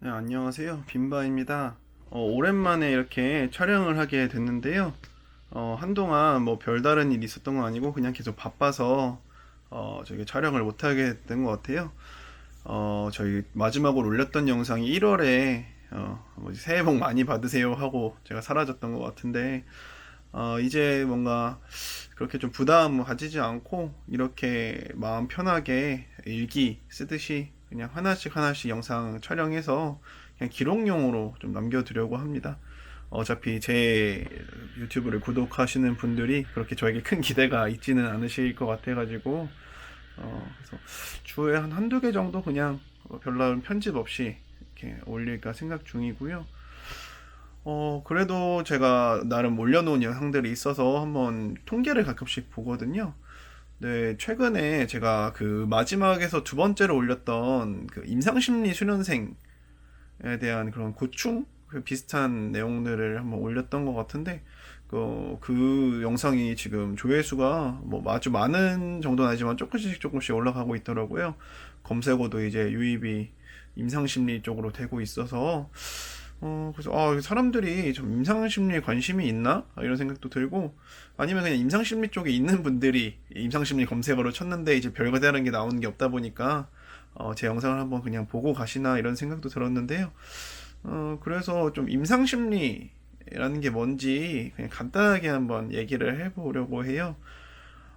네, 안녕하세요. 빈바입니다. 오랜만에 이렇게 촬영을 하게 됐는데요. 한동안 뭐 별다른 일이 있었던 건 아니고 그냥 계속 바빠서 저기 촬영을 못하게 된 것 같아요. 저희 마지막으로 올렸던 영상이 1월에 뭐지, 새해 복 많이 받으세요 하고 제가 사라졌던 것 같은데 이제 뭔가 그렇게 좀 부담 가지지 않고 이렇게 마음 편하게 일기 쓰듯이 그냥 하나씩 하나씩 영상 촬영해서 그냥 기록용으로 좀 남겨두려고 합니다. 어차피 제 유튜브를 구독하시는 분들이 그렇게 저에게 큰 기대가 있지는 않으실 것 같아가지고 그래서 주에 한 한두 개 정도 그냥 별다른 편집 없이 이렇게 올릴까 생각 중이고요. 그래도 제가 나름 올려놓은 영상들이 있어서 한번 통계를 가끔씩 보거든요. 네, 최근에 제가 그 마지막에서 두 번째로 올렸던 그 임상심리 수련생에 대한 그런 고충? 그 비슷한 내용들을 한번 올렸던 것 같은데, 그 영상이 지금 조회수가 뭐 아주 많은 정도는 아니지만 조금씩 조금씩 올라가고 있더라고요. 검색어도 이제 유입이 임상심리 쪽으로 되고 있어서, 그래서, 사람들이 좀 임상심리에 관심이 있나? 이런 생각도 들고, 아니면 그냥 임상심리 쪽에 있는 분들이 임상심리 검색어로 쳤는데 이제 별다른 게 나오는 게 없다 보니까, 제 영상을 한번 그냥 보고 가시나 이런 생각도 들었는데요. 그래서 좀 임상심리라는 게 뭔지 그냥 간단하게 한번 얘기를 해보려고 해요.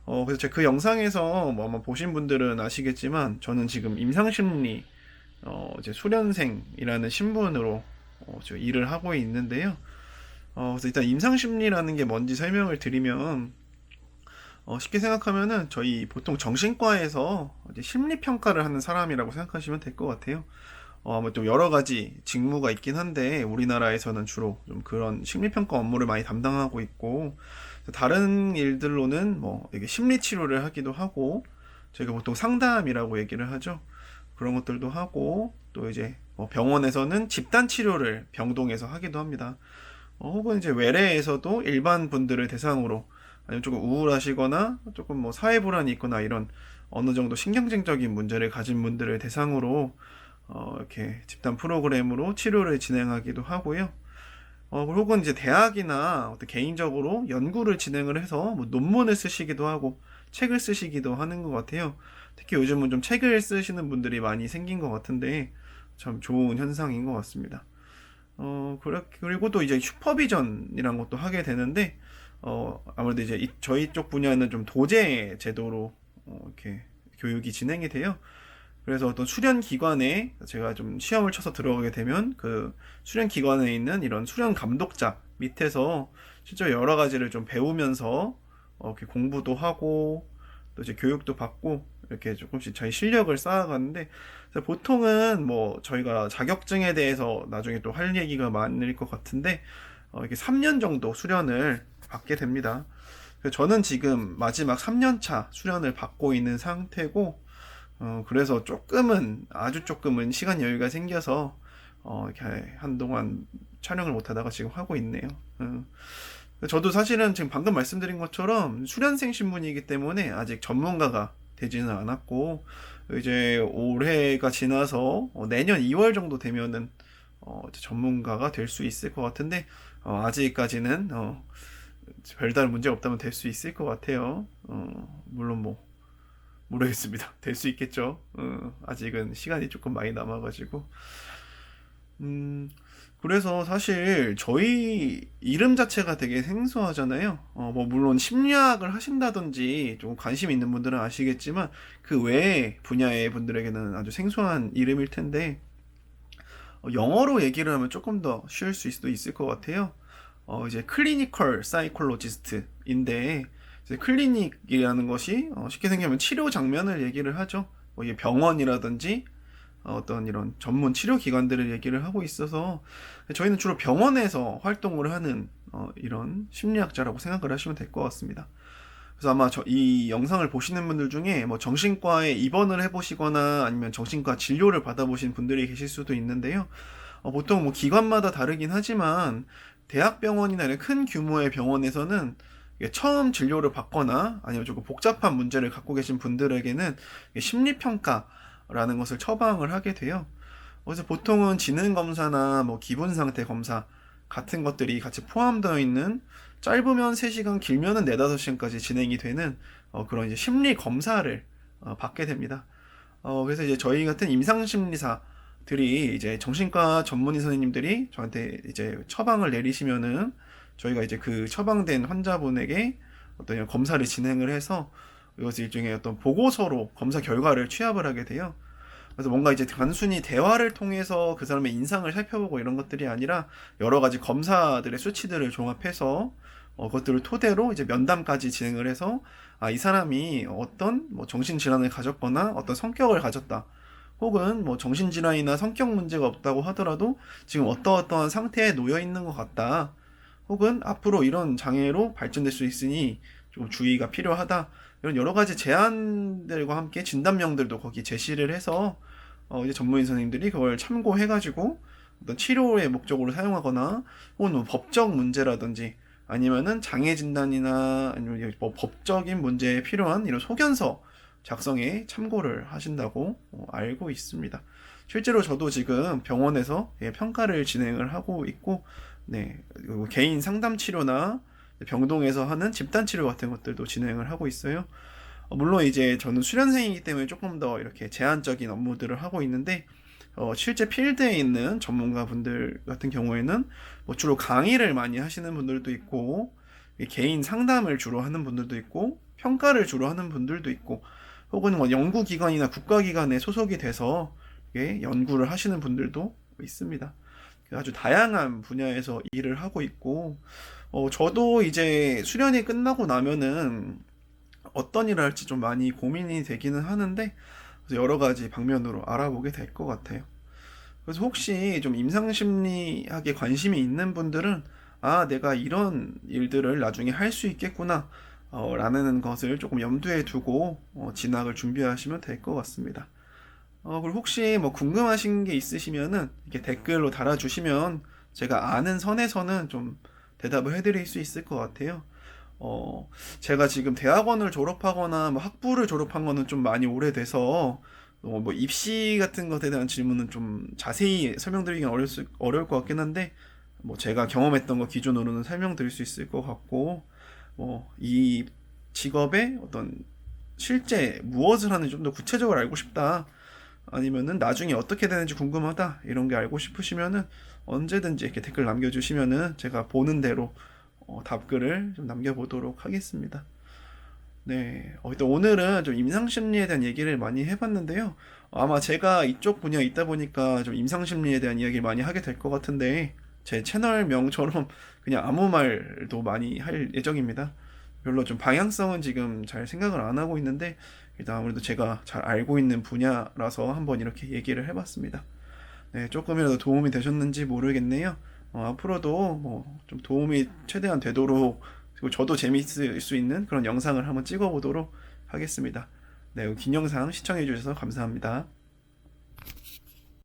그래서 제가 그 영상에서 뭐 아마 보신 분들은 아시겠지만, 저는 지금 임상심리, 이제 수련생이라는 신분으로 저 일을 하고 있는데요. 그래서 일단 임상심리라는 게 뭔지 설명을 드리면, 쉽게 생각하면은 저희 보통 정신과에서 이제 심리평가를 하는 사람이라고 생각하시면 될 것 같아요. 아마 좀 여러 가지 직무가 있긴 한데, 우리나라에서는 주로 좀 그런 심리평가 업무를 많이 담당하고 있고, 다른 일들로는 뭐 이게 심리치료를 하기도 하고, 저희가 보통 상담이라고 얘기를 하죠. 그런 것들도 하고, 또 이제 뭐 병원에서는 집단 치료를 병동에서 하기도 합니다. 혹은 이제 외래에서도 일반 분들을 대상으로, 아니면 조금 우울하시거나 조금 뭐 사회 불안이 있거나 이런 어느 정도 신경증적인 문제를 가진 분들을 대상으로 이렇게 집단 프로그램으로 치료를 진행하기도 하고요. 혹은 이제 대학이나 어떤 개인적으로 연구를 진행을 해서 뭐 논문을 쓰시기도 하고 책을 쓰시기도 하는 것 같아요. 특히 요즘은 좀 책을 쓰시는 분들이 많이 생긴 것 같은데 참 좋은 현상인 것 같습니다. 그리고 또 이제 슈퍼비전이란 것도 하게 되는데, 아무래도 이제 저희 쪽 분야는 좀 도제 제도로 이렇게 교육이 진행이 돼요. 그래서 어떤 수련 기관에 제가 좀 시험을 쳐서 들어가게 되면 그 수련 기관에 있는 이런 수련 감독자 밑에서 실제 여러 가지를 좀 배우면서 이렇게 공부도 하고 또 이제 교육도 받고 이렇게 조금씩 저희 실력을 쌓아가는데, 보통은 뭐 저희가 자격증에 대해서 나중에 또 할 얘기가 많을 것 같은데, 이렇게 3년 정도 수련을 받게 됩니다. 저는 지금 마지막 3년차 수련을 받고 있는 상태고, 그래서 조금은, 아주 조금은 시간 여유가 생겨서, 이렇게 한동안 촬영을 못 하다가 지금 하고 있네요. 저도 사실은 지금 방금 말씀드린 것처럼 수련생 신분이기 때문에 아직 전문가가 되지는 않았고, 이제 올해가 지나서 내년 2월 정도 되면은 이제 전문가가 될 수 있을 것 같은데, 아직까지는 별다른 문제가 없다면 될 수 있을 것 같아요. 물론 뭐 모르겠습니다. 될 수 있겠죠. 아직은 시간이 조금 많이 남아가지고. 음, 그래서 사실 저희 이름 자체가 되게 생소하잖아요. 뭐 물론 심리학을 하신다든지 좀 관심 있는 분들은 아시겠지만 그 외의 분야의 분들에게는 아주 생소한 이름일 텐데, 영어로 얘기를 하면 조금 더 쉬울 수도 있을 것 같아요. 이제 클리니컬 사이콜로지스트인데, 이제 클리닉이라는 것이 쉽게 생각하면 치료 장면을 얘기를 하죠. 뭐 이게 병원이라든지 어떤 이런 전문 치료 기관들을 얘기를 하고 있어서 저희는 주로 병원에서 활동을 하는 이런 심리학자라고 생각을 하시면 될 것 같습니다. 그래서 아마 이 영상을 보시는 분들 중에 뭐 정신과에 입원을 해보시거나 아니면 정신과 진료를 받아보신 분들이 계실 수도 있는데요. 보통 뭐 기관마다 다르긴 하지만 대학병원이나 이런 큰 규모의 병원에서는 처음 진료를 받거나 아니면 조금 복잡한 문제를 갖고 계신 분들에게는 심리평가라는 것을 처방을 하게 돼요. 그래서 보통은 지능 검사나 뭐 기본 상태 검사 같은 것들이 같이 포함되어 있는 짧으면 3시간, 길면은 4, 5시간까지 진행이 되는 그런 이제 심리 검사를 받게 됩니다. 그래서 이제 저희 같은 임상심리사들이 이제 정신과 전문의 선생님들이 저한테 이제 처방을 내리시면은 저희가 이제 그 처방된 환자분에게 어떤 검사를 진행을 해서 이것을 일종의 어떤 보고서로 검사 결과를 취합을 하게 돼요. 그래서 뭔가 이제 단순히 대화를 통해서 그 사람의 인상을 살펴보고 이런 것들이 아니라 여러 가지 검사들의 수치들을 종합해서 그것들을 토대로 이제 면담까지 진행을 해서 이 사람이 어떤 뭐 정신질환을 가졌거나 어떤 성격을 가졌다. 혹은 뭐 정신질환이나 성격 문제가 없다고 하더라도 지금 어떠어떠한 상태에 놓여 있는 것 같다. 혹은 앞으로 이런 장애로 발전될 수 있으니 좀 주의가 필요하다. 이런 여러 가지 제안들과 함께 진단명들도 거기 제시를 해서 이제 전문의 선생님들이 그걸 참고해가지고 어떤 치료의 목적으로 사용하거나 혹은 뭐 법적 문제라든지 아니면은 장애 진단이나 아니면 뭐 법적인 문제에 필요한 이런 소견서 작성에 참고를 하신다고 알고 있습니다. 실제로 저도 지금 병원에서 평가를 진행을 하고 있고, 네, 그리고 개인 상담 치료나 병동에서 하는 집단 치료 같은 것들도 진행을 하고 있어요. 물론 이제 저는 수련생이기 때문에 조금 더 이렇게 제한적인 업무들을 하고 있는데, 실제 필드에 있는 전문가분들 같은 경우에는 뭐 주로 강의를 많이 하시는 분들도 있고, 개인 상담을 주로 하는 분들도 있고, 평가를 주로 하는 분들도 있고, 혹은 뭐 연구기관이나 국가기관에 소속이 돼서 연구를 하시는 분들도 있습니다. 아주 다양한 분야에서 일을 하고 있고, 저도 이제 수련이 끝나고 나면은 어떤 일을 할지 좀 많이 고민이 되기는 하는데, 그래서 여러 가지 방면으로 알아보게 될 것 같아요. 그래서 혹시 좀 임상심리학에 관심이 있는 분들은, 내가 이런 일들을 나중에 할 수 있겠구나, 라는 것을 조금 염두에 두고, 진학을 준비하시면 될 것 같습니다. 그리고 혹시 뭐 궁금하신 게 있으시면은, 이렇게 댓글로 달아주시면, 제가 아는 선에서는 좀 대답을 해드릴 수 있을 것 같아요. 제가 지금 대학원을 졸업하거나 뭐 학부를 졸업한 거는 좀 많이 오래돼서 뭐 입시 같은 것에 대한 질문은 좀 자세히 설명드리긴 어려울 것 같긴 한데 뭐 제가 경험했던 거 기준으로는 설명드릴 수 있을 것 같고 뭐 이 직업의 어떤 실제 무엇을 하는지 좀 더 구체적으로 알고 싶다 아니면은 나중에 어떻게 되는지 궁금하다 이런 게 알고 싶으시면은 언제든지 이렇게 댓글 남겨주시면은 제가 보는 대로 답글을 좀 남겨보도록 하겠습니다. 네, 일단 오늘은 좀 임상심리에 대한 얘기를 많이 해봤는데요. 아마 제가 이쪽 분야에 있다 보니까 좀 임상심리에 대한 이야기를 많이 하게 될 것 같은데 제 채널명처럼 그냥 아무 말도 많이 할 예정입니다. 별로 좀 방향성은 지금 잘 생각을 안 하고 있는데 일단 아무래도 제가 잘 알고 있는 분야라서 한번 이렇게 얘기를 해봤습니다. 네, 조금이라도 도움이 되셨는지 모르겠네요. 앞으로도 뭐 좀 도움이 최대한 되도록 그리고 저도 재미있을 수 있는 그런 영상을 한번 찍어보도록 하겠습니다. 네, 긴 영상 시청해주셔서 감사합니다.